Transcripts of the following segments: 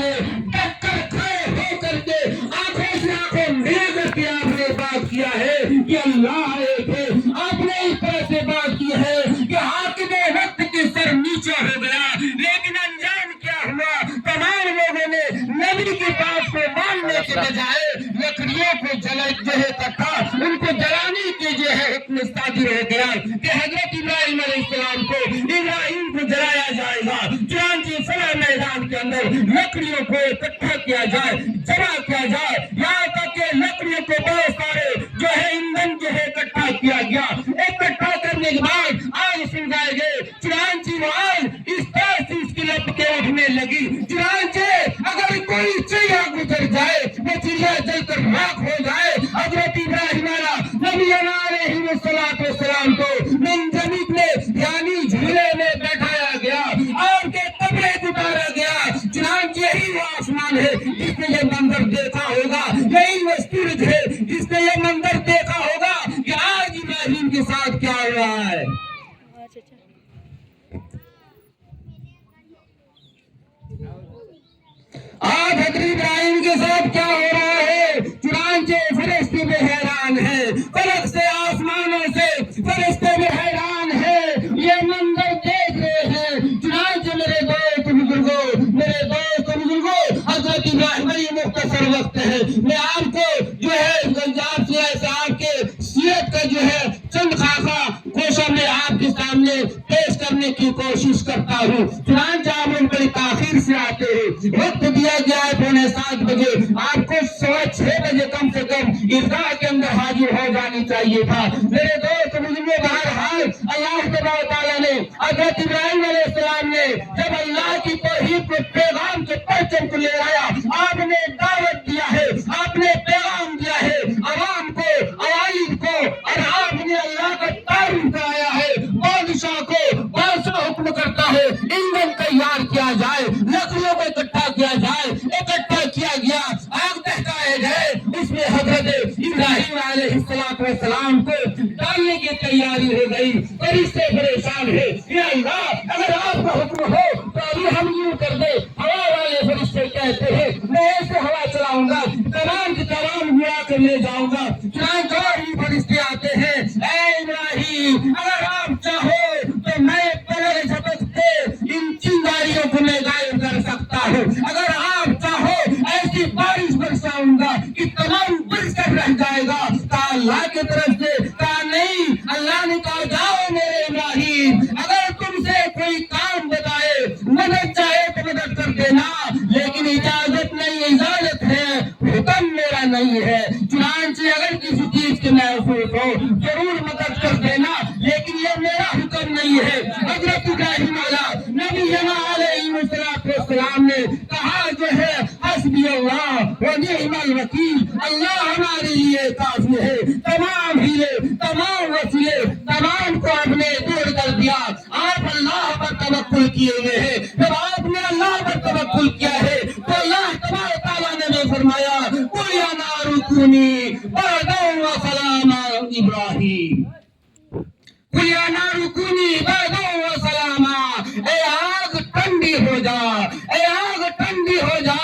سامنے ڈٹ کر کھڑے ہو کر کے آنکھوں سے آنکھوں ملا کر کے آپ نے بات کیا ہے کہ اللہ ایک ہے. آپ نے اس طرح سے بات کی ہے کہ حاکم وقت کے سر نیچے ہو گیا, لیکن انجام کیا ہوا؟ تمام لوگوں نے نبی کی بات کو ماننے کے بجائے لکڑیوں کو جو ہے کٹھا ان کو جلانے کے جو ہے حکم صادر ہو گیا کہ حضرت ابراہیم علیہ السلام کو ابراہیم کو جلایا جائے گا. چنانچہ فلاں میدان کے اندر لکڑیوں کو اکٹھا کیا جائے, جمع کیا جائے, یہاں تک کہ لکڑیوں کو بہت سارے جو ہے ایندھن جو ہے اکٹھا کیا گیا. اکٹھا کرنے کے بعد آگ سلگائے گئے. چنانچہ وہ آگ اس طرح سے اس کی لپٹیں اٹھنے لگی. چنانچہ اگر کوئی چڑیا گزر جائے وہ چڑیا جل کر راکھ ہو جائے. حضرت ابراہیم نبی علیہ السلام کو منجنیق میں یعنی جھولے میں بیٹھایا گیا اور کے قبرے اتارا گیا. چنانچہ یہی وہ آسمان ہے جس نے یہ منظر دیکھا ہوگا, یہی وہ سورج ہے جس نے یہ منظر دیکھا ہوگا کہ آج ابراہیم کے ساتھ کیا ہو رہا ہے. آج حضرت ابراہیم کے ساتھ کیا ہو رہا ہے؟ چنانچہ فرشتے بھی حیران ہیں, فلک سے آسمانوں سے فرشتے بھی حیران ہیں, یہ منظر دیکھ رہے ہیں. چنانچہ میرے دوست بزرگوں حضرت ابراہیم یہ مختصر وقت ہے, میں آپ کو جو ہے آپ کے سیرت کا جو ہے چند خاصہ کوشاں میں آپ کے سامنے پیش کرنے کی کوشش کرتا ہوں. چنانچہ آپ بڑی تاخیر سے آتے ہیں, وقت دیا گیا ہے 7:15 بجے, آپ کو 6:15 بجے کم سے کم عیدگاہ کے اندر حاضر ہو جانی چاہیے تھا. میرے دوست بزرگوں, بہرحال اللہ تبارک تعالیٰ نے حضرت ابراہیم علیہ السلام نے جب اللہ کی توحید کے پیغام کے پرچم کو لے آیا, آپ نے دعوت دیا ہے, آپ نے پیغام دیا ہے عوام کو, عوائد کو, اور آپ نے اللہ کا تعارف کرایا ہے. بادشاہ کو بادشاہ حکم کرتا ہے ایندھن تیار کیا جائے, لکڑیوں کو اکٹھا کیا جائے. اکٹھا کیا گیا, آگ دہکائے گئے, اس میں حضرت ابراہیم علیہ السلام کو ڈالنے کی تیاری ہو گئی. فرشتے پریشان ہے, یا اللہ اگر آپ کا حکم ہو تو ابھی ہم یوں کر دے. ہوا والے فرشتے کہتے ہیں میں ایسے ہوا چلاؤں گا, تمام کی تمام اڑا کر لے جاؤں گا. چنانچہ اور فرشتے آتے ہیں, اے ابراہیم اگر آپ چاہو تو میں پلے جھپکتے ان چنگاریوں کو میں غائب کر سکتا ہوں. اگر آپ چاہو ایسی بارش برساؤں گا کہ تمام برس کر رہ جائے گا. کہا اللہ کی طرف سے, کہا نہیں. اللہ نے کہا جاؤ میرے ابراہیم, اگر تم سے کوئی کام بتائے, مدد چاہے تو مدد کر دینا, لیکن اجازت نہیں, اجازت ہے, حکم میرا نہیں ہے. چنانچہ اگر کسی چیز کے محسوس ہو ضرور مدد کر دینا, لیکن یہ میرا حکم نہیں ہے. حضرت ابراہیم نبی علیہ السلام نے کہا جو ہے حسبی اللہ و نعم الوکیل, اللہ ہمارے لیے کافی ہے. تمام ہیلے, تمام وسیلے, تمام کو آپ نے دور کر دیا. آپ اللہ پر توکل کیے ہوئے ہیں. جب آپ نے اللہ پر توکل کیا ہے تو اللہ تبارک تعالیٰ نے بھی فرمایا قل یا نار کونی بردا و سلاما ابراہیم, قل یا نار کونی بردا و سلاما, اے آگ ٹھنڈی ہو جا, اے آگ ٹھنڈی ہو جا.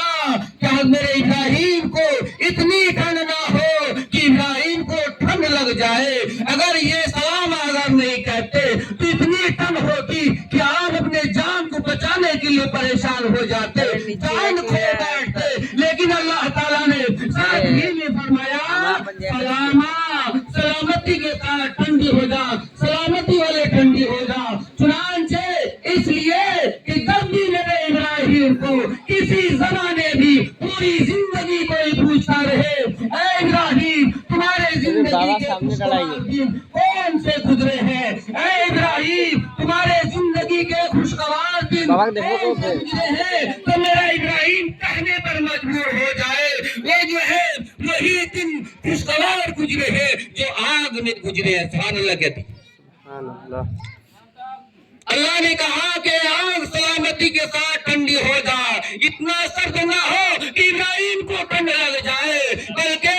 کیا میرے ابراہیم کو اتنی ٹھنڈ نہ ہو کہ ابراہیم کو ٹھنڈ لگ جائے. اگر یہ سلام اگر نہیں کہتے تو اتنی ٹھنڈ ہوتی کہ آپ اپنے جان کو بچانے کے لیے پریشان ہو جاتے, جان کھو بیٹھتے. لیکن اللہ تعالیٰ نے ساتھ ہی میں فرمایا سلاما, سلامتی کے ساتھ ٹھنڈی ہو جا, سلامتی والے ٹھنڈی ہو جا. چنانچہ اس لیے کہ جب بھی میرے ابراہیم کو کسی زمانے بھی پوری زندگی کوئی پوچھتا رہے, اے ابراہیم تمہارے زندگی کے کون سے گزرے ہیں, اے ابراہیم تمہارے زندگی کے خوشگوار دن کون سے گزرے ہیں, تو میرا ابراہیم کہنے پر مجبور ہو جائے وہ جو ہے وہی دن خوشگوار گزرے ہیں جو آگ میں گزرے ہیں. سبحان اللہ کہتے ہیں. اللہ نے کہا کہ آگ سلامتی کے ساتھ ٹھنڈی ہو جا, اتنا سرد نہ ہو کہ ابراہیم کو ٹھنڈ لگ جائے, بلکہ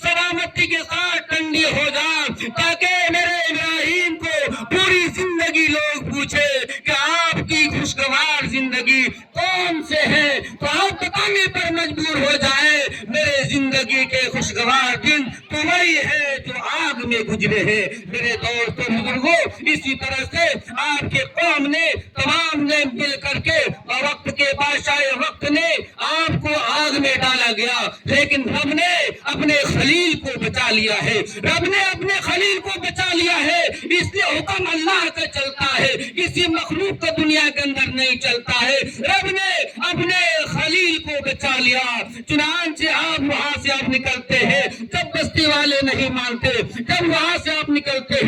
سلامتی کے ساتھ ٹھنڈی ہو جا تاکہ میرے ابراہیم کو پوری زندگی لوگ پوچھے کہ آپ کی خوشگوار خوشگوار زندگی کون سے ہے تو آپ بتانے پر مجبور ہو جائے میرے زندگی کے خوشگوار دن تو وہی ہے جو آگ میں گزرے ہیں میرے دوستوں بزرگوں اسی طرح سے آپ کے قوم نے تمام نے مل کر کے وقت کے بادشاہ وقت نے آپ کو آگ میں ڈالا گیا لیکن رب نے اپنے خلیل کو بچا لیا ہے رب نے اپنے خلیل کو بچا لیا ہے اس لیے حکم اللہ کا چلتا ہے کسی مخلوق کا دنیا کے اندر نہیں چلتا ہے رب نے اپنے خلیل کو بچا لیا چنانچہ آپ وہاں سے آپ نکلتے ہیں جب بستی والے نہیں مانتے جب وہاں سے آپ نکلتے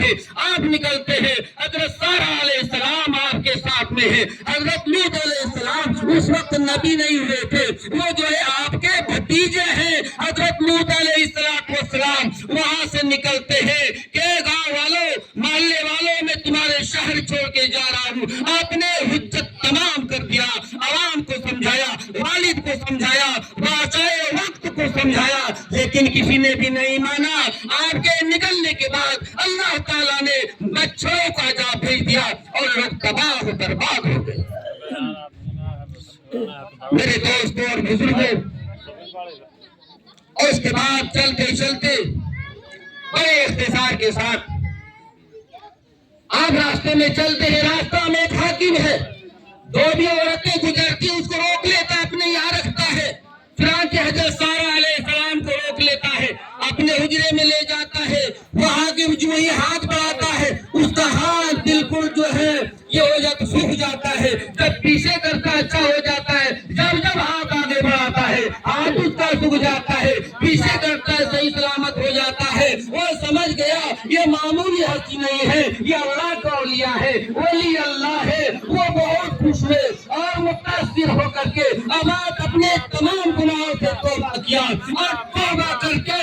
ہیں حضرت سارہ علیہ السلام آپ کے ساتھ میں ہے حضرت لوط علیہ السلام اس وقت نبی نہیں ہوئے تھے وہ جو ہے آپ کے بھتیجے ہیں حضرت لوط علیہ السلام وہاں سے نکلتے ہیں کہ گاؤں والوں محلے والوں میں تمہارے شہر چھوڑ کے جا رہا ہوں آپ نے حجت تمام کر دیا عوام کو سمجھایا والد کو سمجھایا بادشاہ وقت کو سمجھایا لیکن کسی نے بھی نہیں مانا آپ کے نکلنے کے بعد اللہ تعالیٰ نے مچھروں کا عذاب بھیج دیا اور لوگ تباہ و برباد ہو گئے میرے دوستوں اور بزرگوں اور اس کے بعد چلتے چلتے بڑے اختصار کے ساتھ آپ راستے میں چلتے ہیں راستہ میں ایک حاکم ہے دو بھی عورتیں گزرتی اس کو روک لیتا اپنے یہاں رکھتا ہے چنانچہ حضرت سارہ علیہ السلام کو روک لیتا ہے اپنے حجرے میں لے جاتا ہے وہ حاکم جو ہی ہاتھ بڑھاتا ہے اس کا ہاتھ بالکل جو ہے یہ ہو جاتا سوکھ جاتا ہے جب پیچھے کرتا اچھا ہو جاتا ہے جب ہاتھ آگے بڑھاتا ہے ہاتھ اس کا سوکھ جاتا ہے پیچھے کرتا ہے صحیح سلامت ہو جاتا ہے وہ سمجھ گیا یہ معمولی ہستی نہیں ہے یہ اللہ کا اولیاء ہے ولی اللہ ہے وہ بہت خوش ہے اور متاثر ہو کر کے اب اپنے تمام گناہوں سے توبہ کیا اور توبہ کر کے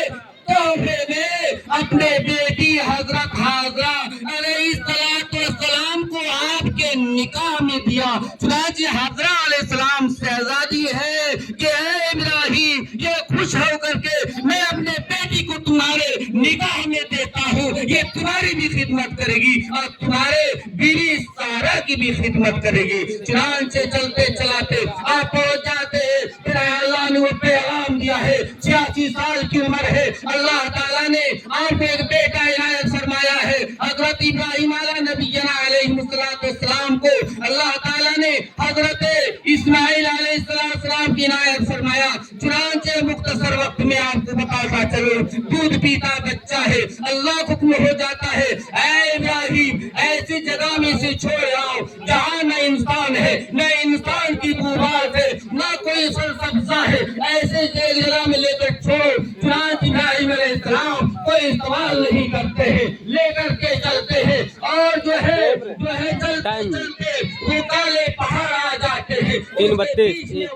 توبے میں اپنے بیٹی حضرت حاضرہ علیہ السلام کو آپ کے نکاح میں دیا چنانچہ حاضرہ علیہ السلام شہزادی ہے کہ اے ابراہیم یہ خوش ہو کر کے میں اپنے بیٹی کو تمہارے نکاح میں دیتا ہوں یہ تمہاری بھی خدمت کرے گی اور تمہارے بیوی سارہ کی بھی خدمت کرے گی چنانچہ چلتے چلاتے آپ پہنچ جاتے ہیں پھر اللہ نے وہ پیغام دیا ہے 86 سال کی عمر ہے اللہ تعالیٰ نے آپ کو ایک بیٹا عنایت فرمایا ہے حضرت ابراہیم علیہ نبینا علیہ السلام کو اللہ تعالیٰ نے حضرت اسماعیل علیہ السلام کی عنایت فرمایا چنانچہ مختصر وقت میں آپ کو بتاتا چلو دودھ پیتا بچہ ہے اللہ حکم ہو جاتا ہے اے ابراہیم ایسی جگہ میں سے چھوڑ آؤ جہاں نہ انسان ہے نہ انسان کی بوبات ہے نہ کوئی سبزہ ہے ایسے جگہ میں لے کر چھوڑ چنانچہ ابراہیم علیہ السلام کوئی استعمال نہیں کرتے ہیں لے کر کے چلتے ہیں اور جو ہے چلتے چلتے وہ کالے پہاڑ آ جاتے ہیں 332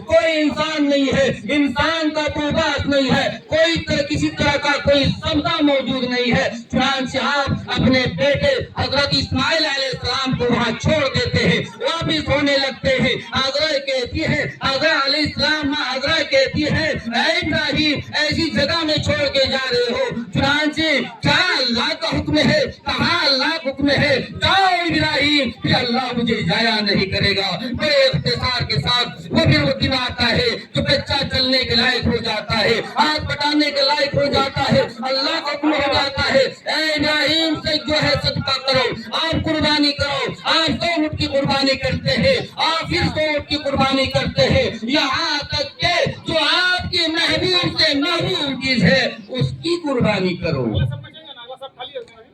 کوئی انسان نہیں ہے انسان کا کوئی بات نہیں ہے کوئی کسی طرح کا کوئی سبزہ موجود نہیں ہے چنانچہ آپ اپنے بیٹے حضرت اسماعیل علیہ السلام کو وہاں چھوڑ دیتے ہیں واپس ہونے لگتے ہیں حضرہ کہتی ہے حضرہ علیہ السلام حضرہ کہتی ہے اے ابراہیم ایسی جگہ میں چھوڑ کے جا رہے ہو چنانچہ کیا اللہ کا حکم ہے کہاں اللہ کا حکم ہے جاؤ ابراہیم پھر اللہ مجھے ضائع نہیں کرے گا بڑے اختصار کے ساتھ وہ پھر وہ دن آتا ہے جو بچہ چلنے کے لائق ہو جاتا ہے ہاتھ بٹانے کے لائق ہو جاتا ہے اللہ کا حکم ہو جاتا ہے اے ابراہیم سے جو ہے صدقہ کرو آپ قربانی کرو آپ 2 اونٹ کی قربانی کرتے ہیں آپ پھر 2 اونٹ کی قربانی کرتے ہیں یہاں تک کہ جو آپ کے محبوب سے محبوب چیز ہے اس کی قربانی کرو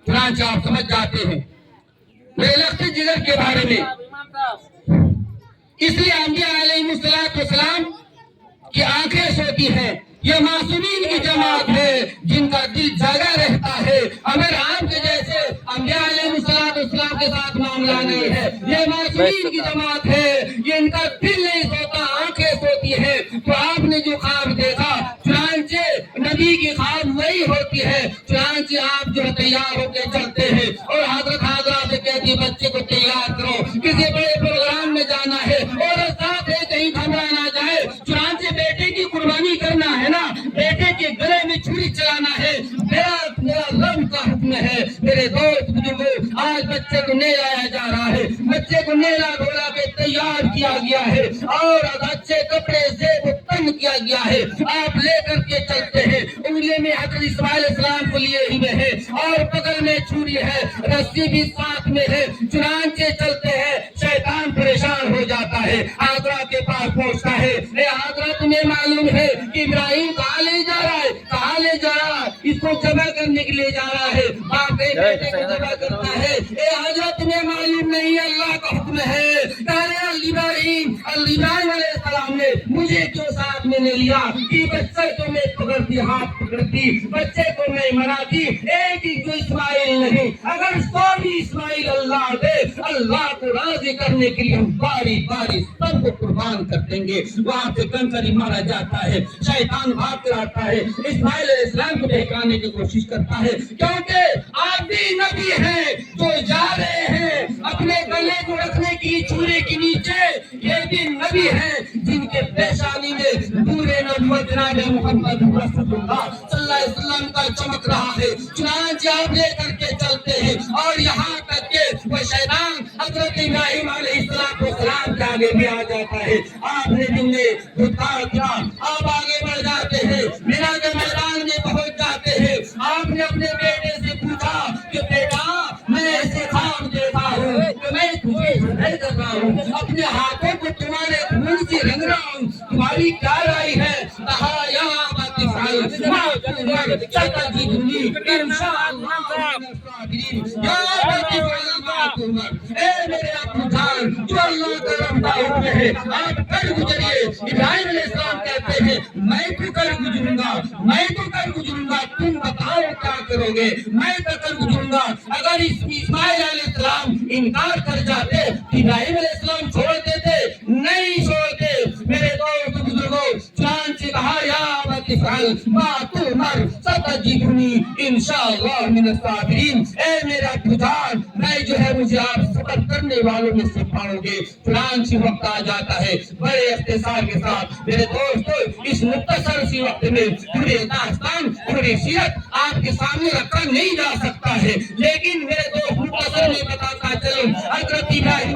چنانچہ آپ سمجھ جاتے ہیں میرے لفظ جگر کے بارے میں اس لیے انبیاء علیہ السلام کی آنکھیں سوتی ہیں یہ معصومین کی جماعت ہے جن کا دل جاگا رہتا ہے اگر آپ کے جیسے انبیاء علیہ السلام کے ساتھ معاملہ نہیں ہے یہ معصومین کی جماعت ہے یہ ان کا دل نہیں سوتا آنکھیں سوتی ہے تو آپ نے جو خواب دیکھا چنانچہ نبی کی خواب وہی ہوتی ہے چنانچہ آپ جو تیار ہو کے چلتے ہیں اور حضرت حاضرہ سے کہتی بچے کو تیار کرو کسی بڑے پروگرام میں جانا ہے اور ساتھ ہے کہیں گھبرا نہ جائے چنانچہ بیٹے کی قربانی کرنا ہے نا بیٹے کے گلے میں چھری چلانا ہے میرا رب کا حکم ہے میرے دوست بزرگوں آج بچے کو نہیں لایا جا رہا ہے بچے کو نیلا دھولا کے تیار کیا گیا ہے اور اچھے کپڑے زیب و تن کیا گیا ہے، آپ لے کر کے چلتے ہیں، انگلی میں حضرت اسماعیل علیہ السلام کو لیے ہوئے ہیں اور بغل میں چھری ہے، رسی بھی ساتھ میں ہے، چنانچہ چلتے ہیں، شیطان پریشان ہو جاتا ہے، حاضرہ کے پاس پہنچتا ہے، اے حاضرہ تمہیں معلوم ہے کہ ابراہیم کہاں لے جا رہا ہے، کہاں لے جا رہا ہے، اس کو جمع کرنے کے لیے جا رہا ہے، باپ بیٹے کو جمع کرتا ہے، اے حاضرہ تمہیں معلوم نہیں ہے اللہ کا حکم ہے، ابراہیم علیہ السلام نے مجھے کیوں ساتھ میں نے لیا کہ بچے کو میں پکڑتی ہاتھ پکڑتی بچے کو میں مناتی ایک ہی جو اسماعیل نہیں اگر 100 بھی اسماعیل اللہ دے اللہ کو راضی کرنے کے لیے ہم باری باری سب کو قربان کر دیں گے۔ وہاں سے کنکری مارا جاتا ہے، شیطان بھاگ کر آتا ہے، اسماعیل علیہ السلام کو بہکانے کی کوشش کرتا ہے کیونکہ آپ بھی نبی ہیں جو جا رہے ہیں اپنے گلے کو رکھنے کی چھری کے نیچے، یہ بھی نبی ہیں جن کے پیشانی میں پورے نبوت جناب محمد رسول اللہ صلی اللہ علیہ وسلم کا چمک رہا ہے، چنانچہ آپ لے کر کے چلتے ہیں اور یہاں تک کہ وہ شیطان حضرت ابراہیم علیہ السلام کے آگے بھی آ جاتا ہے، آپ نے دن میں دھتکار کیا، آپ آگے بڑھ جاتے ہیں، مینا کے میدان میں پہنچ جاتے ہیں، آپ نے اپنے بیٹے سے پوچھا کہ بیٹا میں ایسے خواب دیکھا ہوں کہ میں تجھے ظاہر کر رہا ہوں، اپنے ہاتھوں کو تمہارے خون سے رنگ رہا ہوں، تمہاری کیا رائے ہے؟ کہا یا ابت افعل ما تؤمر ستجدنی انشاءاللہ من الصابرین، یا ابت افعل ما تؤمر، اے میرے ابو جان جو اللہ کا رب کا حکم ہے آپ کر گزریے۔ ابراہیم علیہ السلام کہتے ہیں میں تو کر گزروں گا، میں تو کر گزروں گا، تم بتاؤ کیا کرو گے؟ میں تو کر گزروں گا۔ اگر اسماعیل علیہ السلام انکار کر جاتے ابراہیم علیہ السلام چھوڑ دیتے، نہیں چھوڑتے میرے دوست بزرگوں، چنانچہ کہا یا ابت افعل ما تؤمر ستجدنی انشاءاللہ من الصابرین، اے میرا پجار میں جو ہے مجھے آپ صبر کرنے والوں میں سے پاؤ گے۔ چنانچہ وقت آ جاتا ہے بڑے اختصار کے ساتھ میرے دوستو، اس مختصر سی وقت میں پورے داستان پوری سیرت آپ کے سامنے رکھا نہیں جا سکتا ہے، لیکن میرے دوست مختصر میں بتاتا چلوں حضرت ابراہیم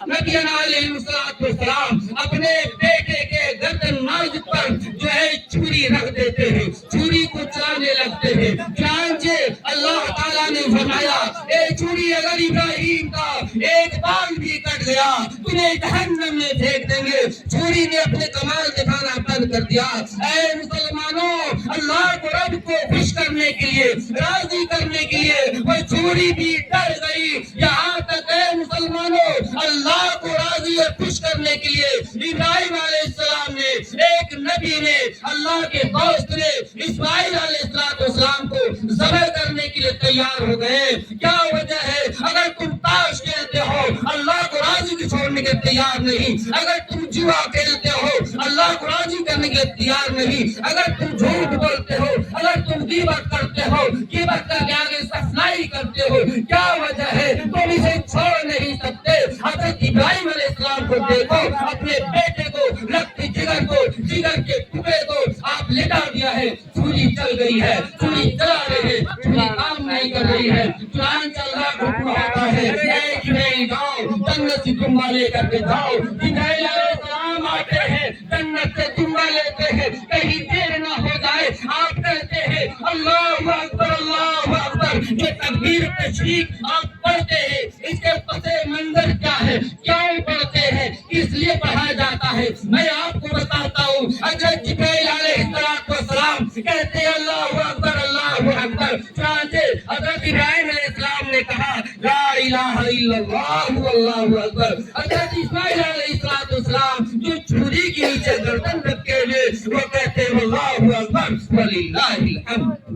نبینا علیہ السلام اپنے بیٹے کے گردن ناز پر جو ہے چھری رکھ دیتے ہیں، چھری کو چلانے لگتے ہیں، چنانچہ اللہ تعالیٰ نے فرمایا اے چھری اگر ابراہیم کا ایک بال بھی کٹ گیا تمہیں جہنم میں پھینک دیں گے۔ چھری نے اپنے کمال دکھانا بند کر دیا۔ اے مسلمانوں، اللہ کو رب کو خوش کرنے کے لیے راضی کرنے کے لیے وہ چھری بھی ڈر گئی، یہاں تک اے مسلمانوں اللہ کو راضی اور خوش کرنے کے لیے ابراہیم علیہ السلام نے ایک نبی نے اللہ کے دوست نے اسماعیل علیہ السلام کو ذبح کرنے کے لیے تیار ہو گئے۔ کیا وجہ ہے؟ اگر تم تاش کھیلتے ہو اللہ کو راضی کی چھوڑنے کے تیار نہیں، اگر تم جوا کھیلتے ہو اللہ کو راضی کرنے کے تیار نہیں، اگر تم جھوٹ بولتے ہو، اگر تم غیبت کرتے ہو، غیبت کر کے آگے سفلائی کرتے ہو، کیا وجہ ہے؟ تم اسے چھوڑ نہیں سکتے۔ حضرت ابراہیم علیہ السلام کو دیکھو، اپنے بیٹے کو رکھتے جگر کے ٹکڑے کو آپ لٹا دیا ہے، چھری چل گئی ہے، چھری چلا رہے ہیں، چھری کام نہیں کر رہی ہے، چنانچہ اللہ کو حکم ہوتا ہے اے جبرائیل جاؤ جنت سے تمبا لے کر کے جاؤ۔ جبرائیل علیہ السلام آتے ہیں، جنت سے تمبا لیتے ہیں، کہیں دیر نہ ہو جائے، آپ کہتے ہیں اللہ اکبر اللہ اکبر، یہ تکبیر تشریق آپ پڑھتے ہیں، اس کے پس منظر کیا ہے؟ کیوں پڑھتے ہیں؟ اس لیے پڑھا جاتا ہے، میں آپ کو بتاتا ہوں۔ حضرت جبرائیل علیہ السلام کہتے ہیں اللہ اکبر اللہ اکبر، چنانچہ حضرت ابراہیم علیہ السلام نے کہا لا الہ الا اللہ واللہ اکبر۔ حضرت اسماعیل علیہ السلام جو چھری کے نیچے گردن رکھے ہوئے وہ کہتے ہیں اللہ اکبر وللہ الحمد۔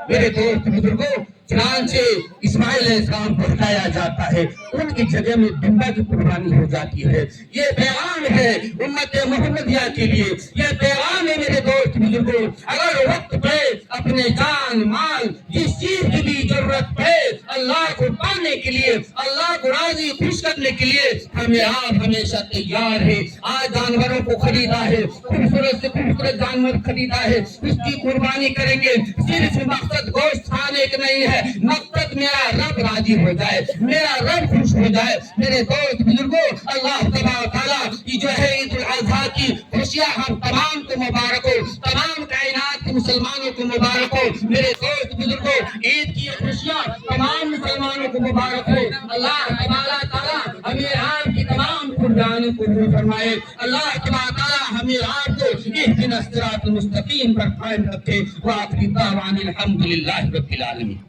میرے دوست بزرگوں، چنانچہ اسماعیل علیہ السلام کو ہٹایا جاتا ہے، ان کی جگہ میں ڈنڈا کی قربانی ہو جاتی ہے۔ یہ پیغام ہے امت محمدیہ کے لیے، یہ پیغام ہے میرے دوست بزرگوں، اگر وقت پہ اپنے جان مال جس چیز کی بھی ضرورت پڑے اللہ کو پانے کے لیے، اللہ کو راضی خوش کرنے کے لیے ہمیں آپ ہمیشہ تیار ہے۔ آج جانوروں کو خریدا ہے، خوبصورت سے خوبصورت جانور خریدا ہے، اس کی قربانی کریں گے، صرف مقصد گوشت کھانے کا نہیں ہے، ہے مقصد میرا رب راضی ہو جائے، میرا رب خوش ہو جائے۔ میرے دوست بزرگوں، اللہ تبارک تعالیٰ کی جو ہے عید الاضحیٰ کی خوشیاں ہم تمام کو مبارک ہو، تمام کائنات کے مسلمانوں کو مبارک ہو۔ میرے دوست بزرگوں، عید کی خوشیاں تمام مسلمانوں کو مبارک ہو۔ اللہ تبارک تعالیٰ ہمیں آپ کی تمام قربانیوں کو قبول فرمائے۔ اللہ تبارک تعالیٰ ہمیں آپ کو اہدنا الصراط المستقیم پر قائم رکھے۔ وآخر دعوانا الحمدللہ رب العالمین۔